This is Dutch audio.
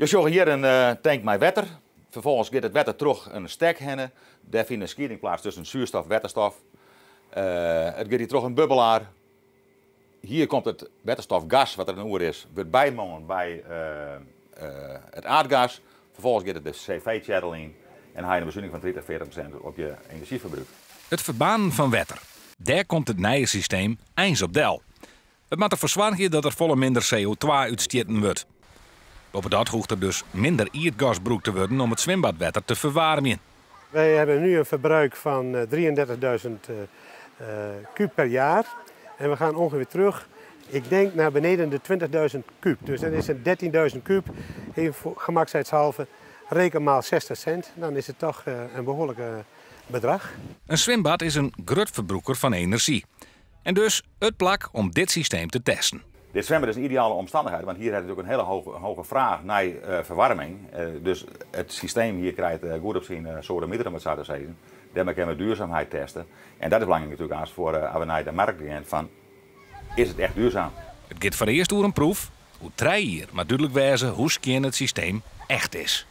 Je ziet hier een tank met water. Vervolgens gaat het water terug een stek hennen. Daar vindt een scheiding plaats tussen zuurstof en waterstof. Het gaat hier terug een bubbelaar. Hier komt het waterstofgas, wat er een oer is, wordt bijgemogen bij het aardgas. Vervolgens gaat het de cv-chattel in en haal je een bezuiniging van 30-40% op je energieverbruik. Het verbanen van wetter. Daar komt het nieuwe systeem eens op del. Het moet ervoor zorgen dat er volle minder CO2 uitstoten wordt. Op dat hoeft er dus minder aardgas gebruikt te worden om het zwembadwetter te verwarmen. Wij hebben nu een verbruik van 33.000 kuub per jaar. En we gaan ongeveer terug, ik denk naar beneden de 20.000 kuub. Dus dat is een 13.000 kuub, even voor gemakshalve, reken maal 60 cent. Dan is het toch een behoorlijk bedrag. Een zwembad is een groot verbruiker van energie. En dus het plak om dit systeem te testen. Dit zwembad is een ideale omstandigheid, want hier heb je natuurlijk een hele hoge vraag naar verwarming. Dus het systeem hier krijgt goed op zijn sodemieter, om het zo te zeggen. Daarmee kunnen we duurzaamheid testen. En dat is belangrijk natuurlijk als we naar de markt gaan van, is het echt duurzaam? Het gaat voor eerst door een proef, hoe 3 jaar, maar duidelijk wijzen hoe skien het systeem echt is.